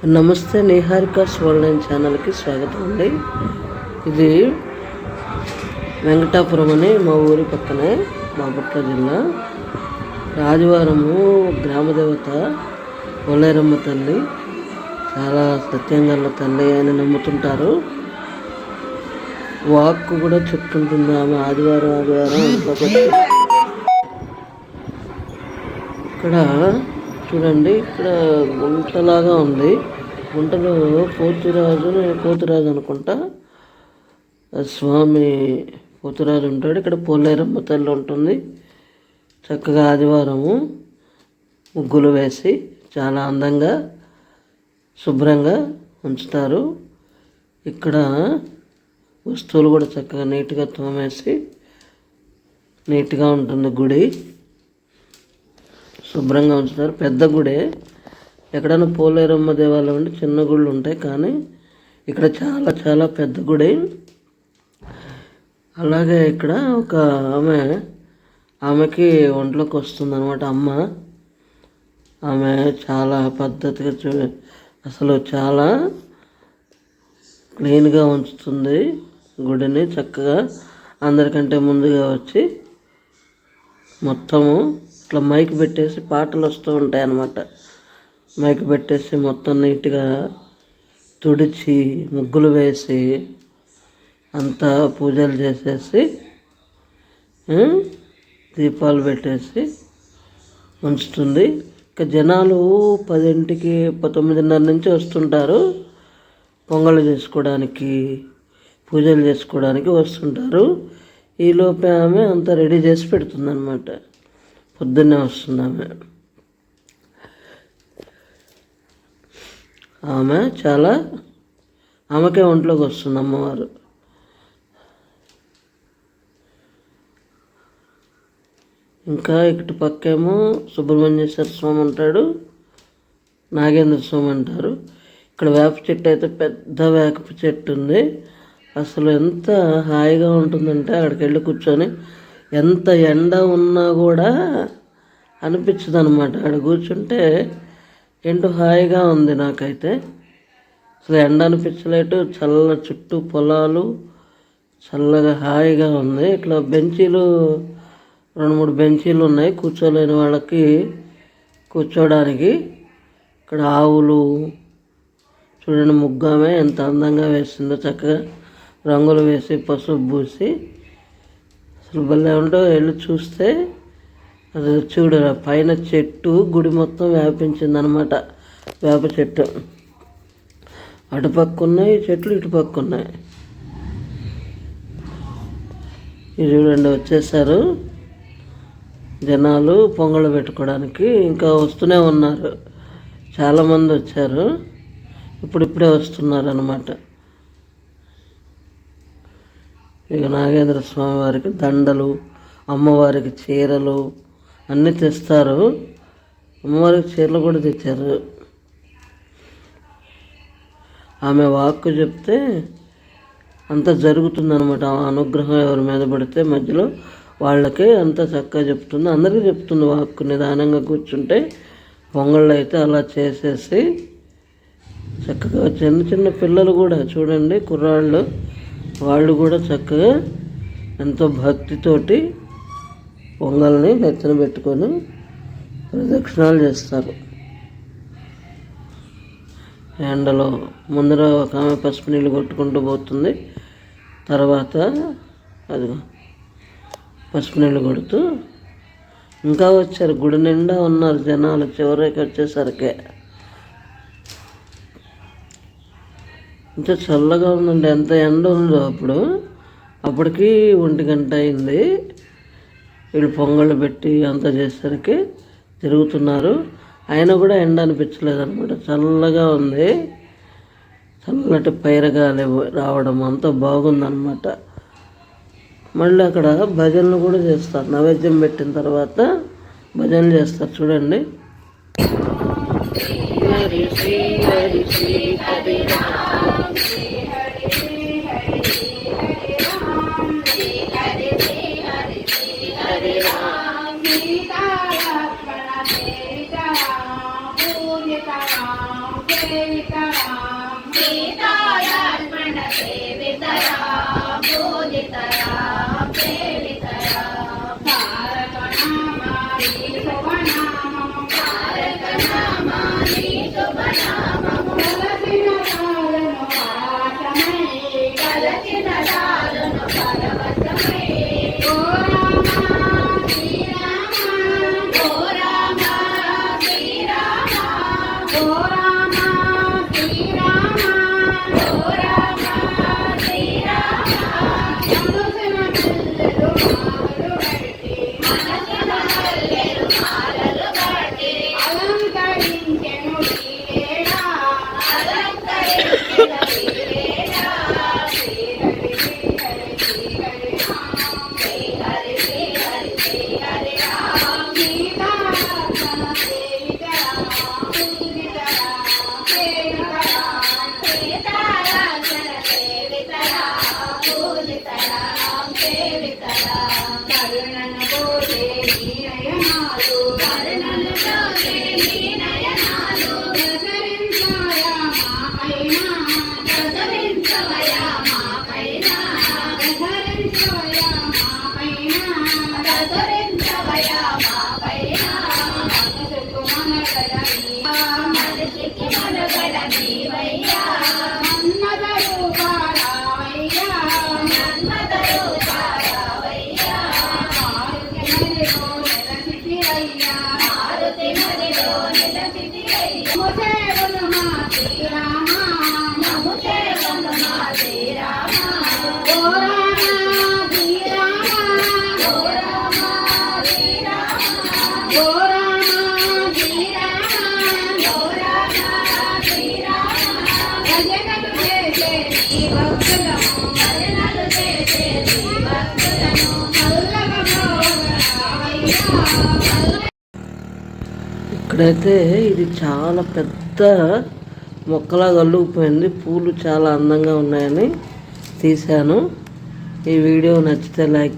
నమస్తే, నిహారికాస్ వరల్డ్ ఛానల్కి స్వాగతం అండి. ఇది వెంకటాపురం అని మా ఊరి పక్కనే బాపట్ల జిల్లా. రాజవారము గ్రామదేవత పోలేరమ్మ తల్లి, చాలా సత్యంగల తల్లి అని నమ్ముతుంటారు. వాక్కు కూడా చెప్తుంటుంది ఆమె ఆదివారం ఇక్కడ చూడండి, ఇక్కడ గుంటలాగా ఉంది. గుంటలో పోతురాజు అనుకుంటా, స్వామి పోతురాజు ఉంటాడు. ఇక్కడ పోలేరమ్మ తల్లి ఉంటుంది. చక్కగా ఆదివారము ముగ్గులు వేసి చాలా అందంగా శుభ్రంగా ఉంచుతారు. ఇక్కడ వస్తువులు కూడా చక్కగా నీట్గా తోమేసి నీట్గా ఉంటుంది. గుడి శుభ్రంగా ఉంచుతారు. పెద్ద గుడే. ఎక్కడైనా పోలేరమ్మ దేవాలయం అంటే చిన్న గుళ్ళు ఉంటాయి, కానీ ఇక్కడ చాలా చాలా పెద్ద గుడి. అలాగే ఇక్కడ ఒక ఆమెకి ఒంట్లోకి వస్తుంది అనమాట అమ్మ. ఆమె చాలా పద్ధతిగా అసలు చాలా క్లీన్గా ఉంచుతుంది గుడిని. చక్కగా అందరికంటే ముందుగా వచ్చి మొత్తము ఇట్లా మైక్ పెట్టేసి పాటలు వస్తూ ఉంటాయి అన్నమాట. మైక్ పెట్టేసి మొత్తం నీట్గా తుడిచి ముగ్గులు వేసి అంతా పూజలు చేసేసి దీపాలు పెట్టేసి ఉంచుతుంది. ఇక జనాలు 10ంటికి 9:30 నుంచి వస్తుంటారు. పొంగళ్ళు చేసుకోవడానికి, పూజలు చేసుకోవడానికి వస్తుంటారు. ఈలోపే ఆమె అంతా రెడీ చేసి పెడుతుంది అన్నమాట. పొద్దున్నే వస్తుంది ఆమె చాలా ఆమెకే ఒంట్లోకి వస్తుంది అమ్మవారు. ఇంకా ఇటు పక్కేమో సుబ్రహ్మణ్యేశ్వర స్వామి ఉంటాడు, నాగేంద్ర స్వామి అంటారు. ఇక్కడ వేప చెట్టు అయితే పెద్ద వేప చెట్టు ఉంది. అసలు ఎంత హాయిగా ఉంటుందంటే అక్కడికి వెళ్ళి కూర్చొని ఎంత ఎండ ఉన్నా కూడా అనిపించదు అనమాట. అక్కడ కూర్చుంటే ఏంటో హాయిగా ఉంది నాకైతే. అసలు ఎండ అనిపించలేటు, చుట్టూ పొలాలు, చల్లగా హాయిగా ఉంది. ఇట్లా బెంచీలు 2-3 బెంచీలు ఉన్నాయి కూర్చోలేని వాళ్ళకి కూర్చోడానికి. ఇక్కడ ఆవులు చూడండి, ముగ్గామే ఎంత అందంగా వేసిందో. చక్కగా రంగులు వేసి పసుపు పూసి అసలు భలే ఉంటో. వెళ్ళి చూస్తే అది చూడ పైన చెట్టు గుడి మొత్తం వ్యాపించింది అనమాట. వేప చెట్టు అటుపక్క ఉన్నాయి చెట్లు, ఇటుపక్క ఉన్నాయి. ఇది చూడండి, వచ్చేసారు జనాలు పొంగళ్ళు పెట్టుకోవడానికి. ఇంకా వస్తూనే ఉన్నారు, చాలామంది వచ్చారు. ఇప్పుడిప్పుడే వస్తున్నారు అన్నమాట. ఇక నాగేంద్ర స్వామి వారికి దండలు, అమ్మవారికి చీరలు అన్నీ తెస్తారు. అమ్మవారికి చీరలు కూడా తెచ్చారు. ఆమె వాక్కు చెప్తే అంతా జరుగుతుందన్నమాట. ఆ అనుగ్రహం ఎవరి మీద పడితే మధ్యలో వాళ్ళకి అంతా చక్కగా చెప్తుంది. అందరికీ చెప్తుంది వాక్కు. నిదానంగా కూర్చుంటే పొంగళ్ళు అయితే అలా చేసేసి చక్కగా చిన్న చిన్న పిల్లలు కూడా చూడండి, కుర్రాళ్ళు, వాళ్ళు కూడా చక్కగా ఎంతో భక్తితోటి పొంగల్ని నెత్తిన పెట్టుకొని ప్రదక్షిణాలు చేస్తారు. ఎండలో ముందర ఒక ఆమె పసుపు నీళ్ళు కొట్టుకుంటూ పోతుంది. తర్వాత అది పసుపు నీళ్ళు కొడుతూ ఇంకా వచ్చారు. గుడి నిండా ఉన్నారు జనాలు. చివరికి వచ్చేసరికి ఇంత చల్లగా ఉందండి. ఎంత ఎండ ఉందో అప్పటికి 1 గంట అయింది. వీళ్ళు పొంగళ్ళు పెట్టి అంతా చేసేసరికి తిరుగుతున్నారు. అయినా కూడా ఎండ అనిపించలేదు అనమాట. చల్లగా ఉంది. చల్లటి పైరగాలి రావడం అంతా బాగుందన్నమాట. మళ్ళీ అక్కడ భజనలు కూడా చేస్తారు. నైవేద్యం పెట్టిన తర్వాత భజనలు చేస్తారు. చూడండి, Sita సేవితరా పూజితరా సేవితరా తారక నామాని శుభనామము తారక నామాని శుభనామము కలసిన దారును పరవశమై ఓ రామ శ్రీరామ ఓ రామ శ్రీరామ ఓ రామ శ్రీరామ మనసున మల్లెలు మాలలు కట్టి అలంకరించెను వీరేడా అలంకరించెను వీరేడా శ్రీహరి శ్రీహరి శ్రీహరి శ్రీహరి శ్రీహరి రామ సీతారామ సేవితరా పూజితరా సేవితరా సీతారామ సేవితరా పూజితరా సేవితరా కరుణను పోసే నీ నయనాలు కరుణను పోసే నీ నయనాలు ప్రసరించాయా మాపైన ప్రసరించవయా మాపైన ప్రసరించవయా మాపైన ప్రసరించవయా మాపైన మనసుకు మనగడ నీవయ్యా మన్మథ రూపారావయ్యా మన్మథ రూపారావయ్యా మారుతి మదిలో నిలచితివయ్యా ముసేవను మా శ్రీరామ నముసేవను మా శ్రీరామ ఓ రామ శ్రీరామ ఓ రామ శ్రీరామ ఓ రామ శ్రీరామ ఓ రామ శ్రీరామ భజనలు చేసే నీ భక్తులను భజనలు చేసే నీ భక్తులను చల్లగా ప్రోగరావయ్యా ఇక్కడైతే ఇది చాలా పెద్ద మొక్కలాగా అల్లుకుపోయింది. పూలు చాలా అందంగా ఉన్నాయని తీశాను. ఈ వీడియో నచ్చితే లైక్